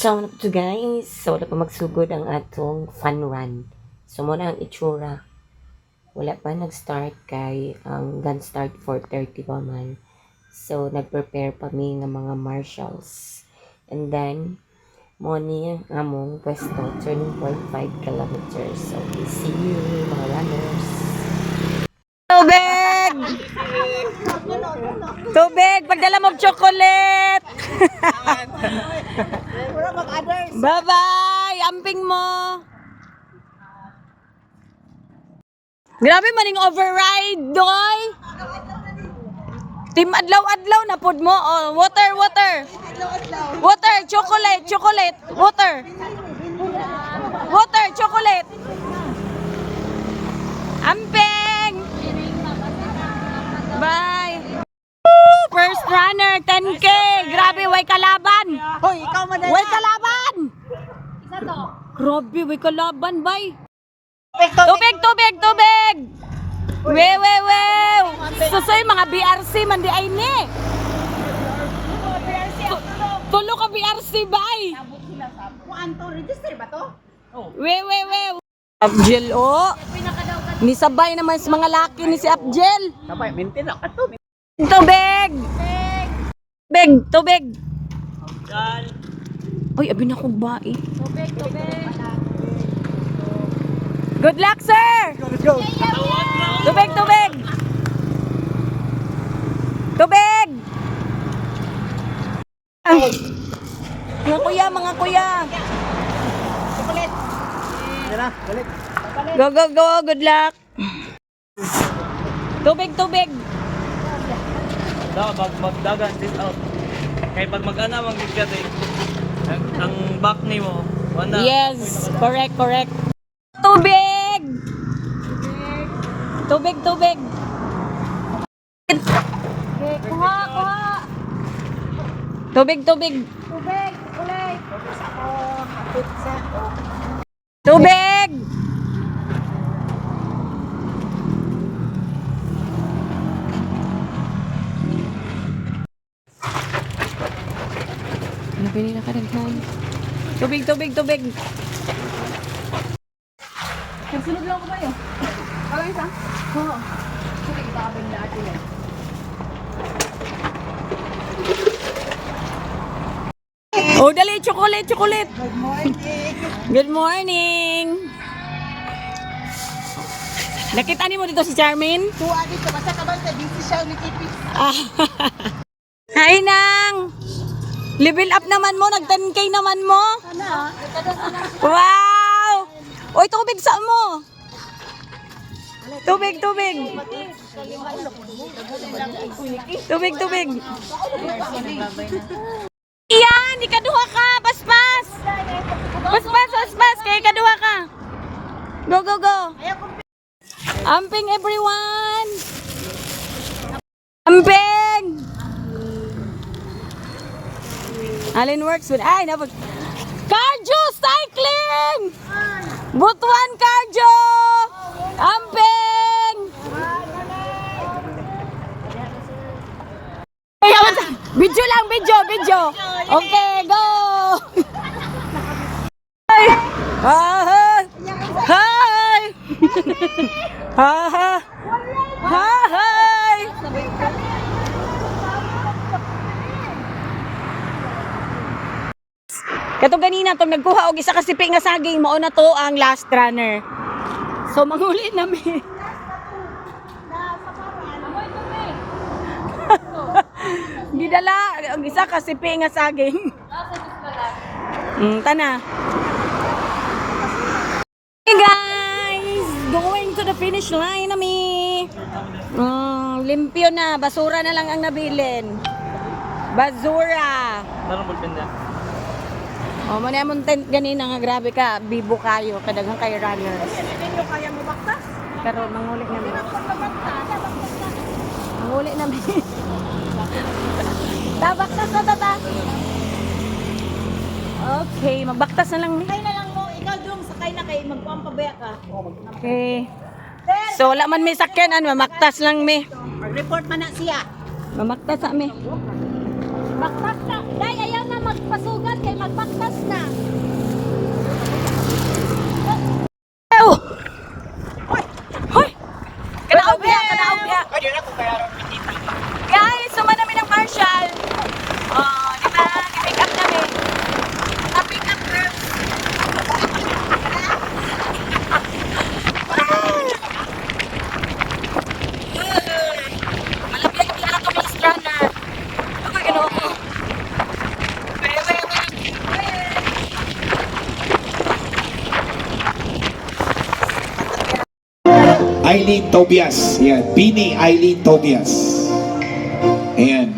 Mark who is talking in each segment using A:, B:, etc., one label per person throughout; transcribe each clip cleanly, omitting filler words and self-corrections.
A: So, ano to guys? So, wala pa magsugod ang atong fun run. So, muna ang itsura. Wala pa nag-start kay ang gun start 4:30 pa man. So, nag-prepare pa mi ng mga marshals. And then, mo ni among pwesto, turning point 5 kilometers. So, we see you mga runners. Tubig! Tubig! Pagdala mo chocolate! Bye-bye! Amping mo! Grabe maning override, doy! Team adlaw-adlaw na pod mo. Oh, water, water! Water, chocolate, chocolate! Water! Water, chocolate! Amping! Bye! First runner, 10K! Grabe, way kalaban!
B: Hoy, ikaw madala.
A: Way kalaban! Grabe, way kalaban, bay!
B: Tubig.
A: Tubig, tubig, tubig! Wew, wew, wew! Susoy, mga BRC, mandi ay ni! Tulo ka BRC, bay!
B: Anto, register ba to?
A: Wew, wew, wew! Abjel, oh! Nisabay naman sa mga laki ni si Abjel!
B: Sabay, maintain ako to.
A: Tubig! Tubig! Tubig! Uy, abi na kong bae.
B: Tubig.
A: Good luck, sir!
B: Let's go.
A: Tubig, tubig! Tubig! Mga kuya, mga kuya!
B: Chocolate. Yan na, balik.
A: Go, go, go! Good luck! Tubig, tubig!
C: Dapat magdagan sit out. Kaya pag mag-ana mang gigat ang back ni mo, wala.
A: Yes, correct, correct. Tubig! Tubig, tubig!
B: Okay, kuha, kuha.
A: Tubig, tubig!
B: Tubig, ulit. Pizza.
A: Tubig! Ano pinila ka rin man? Tubig, tubig, tubig!
B: Nagsunod lang ko ba yun? Parang isa? Oo. Tubig, babang na atin yan.
A: Oh, dali! Chocolate, chocolate!
B: Good morning.
A: Good morning! Nakita niyo mo dito si Charmaine?
B: Tuwa dito, basta ka ba sa busy siya ni Kipi?
A: Hi, Nang! Level up naman mo, nag-10K naman mo.
B: Sana,
A: Wow! Oy, tubig sa mo. Tubig, tubig. Tubig, tubig. Iyan, ikaduha ka, paspas. Paspas, paspas, kaya ikaduha ka. Go, go, go. Amping everyone. Amping. Alin works with cardio cycling! Butuan cardio! Amping! Video lang, video, video. Okay, go! Hi! Hi! Hi! Hi! Hi! Kato ganina tong nagkuha og isa ka sipi nga saging mao na to ang last runner. So manguli na mi. Gidala ang isa ka sipi nga saging. Tana. Hey guys, going to the finish line na mi. Limpyo na, basura na lang ang nabilin. Basura.
C: Darong bulpenda.
A: O, muna yung tent ganina nga, grabe ka, bibo kayo, kadagang kayo runners.
B: hindi nyo kaya mabaktas.
A: Pero manguli namin. Manguli namin. Tabaktas na tata. Okay, magbaktas na lang.
B: Sakay na lang mo, ikaw dong, sakay na kay magpampabaya ka.
A: Okay. So, wala man may sakyan, mamaktas lang mi.
B: Mag-report man na siya.
A: Mamaktas sa mi.
B: Baktas na. Day, ayaw na magpasugat kay Magpaktas na.
D: Hoy! Kanaog niya! Guys, suma namin ng Marshall. Oh, di ba? I-pick up namin. Pa-pick up girls. Malapit hindi na ito Miss Runner. Ako, gano'n ko.
E: Eileen Tobias. Yan. Bini Eileen Tobias. Ayan.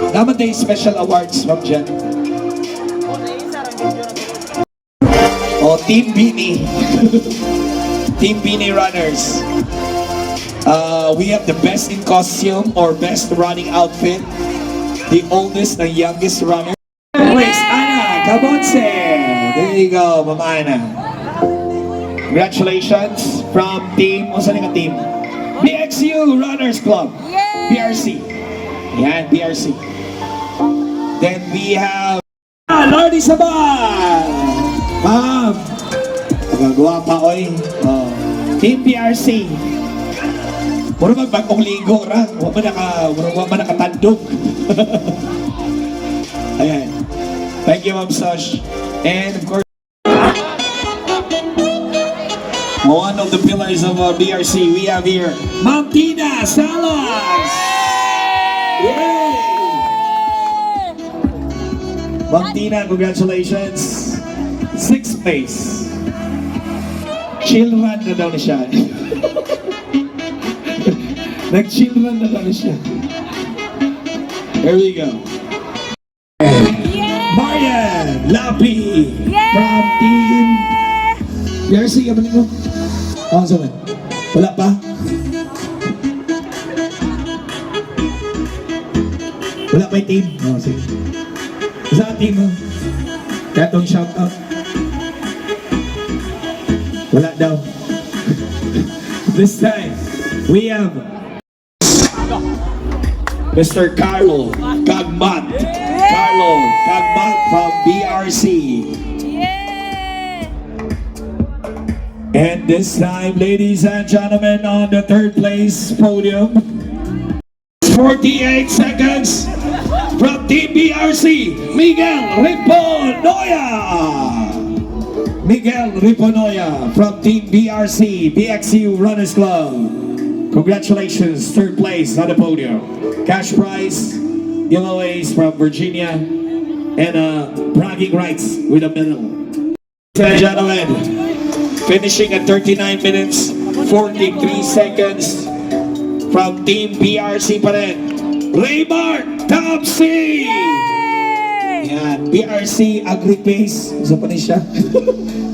E: Naman tayo special awards from dyan. O, Team Bini. Team Bini Runners. We have the best in costume or best running outfit. The oldest and youngest runner. Race Ana Cabonce. There you go, Mama Ana. Congratulations from team, o saan yung team? BXU Runners Club. BRC. Yan, BRC. Then we have Lordy Saban. Ma'am. Magagawa pa, oy. Oh. Team BRC. Puro magbagong ligo, ra. Huwag man nakatandog. Ayan. Thank you, Ma'am Sosh. And of course, one of the pillars of BRC, we have here, Ma'am Tina Salas! Yay! Ma'am Tina, congratulations! 6th place. Chill run na daw na siya. Nag-chill run na daw na siya. There we go. Marian Lapi from Team BRC, kabalik mo. Oh, saan? Wala pa? Wala pa yung team? Oh, sige. Saan team mo? Kaya itong shout out. Wala daw. This time, we have Mr. Carlo Cagmat. Carlo Cagmat from BRC. And this time, ladies and gentlemen, on the 3rd place podium, 48 seconds from Team BRC, Miguel Riponoya. Miguel Riponoya from Team BRC, BXU Runners Club. Congratulations, 3rd place on the podium. Cash prize, giveaways from Virginia, and bragging rights with a medal. Ladies and gentlemen, finishing at 39 minutes, 43 seconds from Team BRC pa rin. Raymart Topsy! Yan, BRC Agri-Pace. Isa pa rin siya.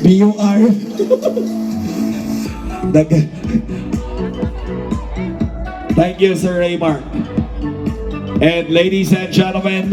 E: BUR. Thank you, Sir Raymart. And ladies and gentlemen,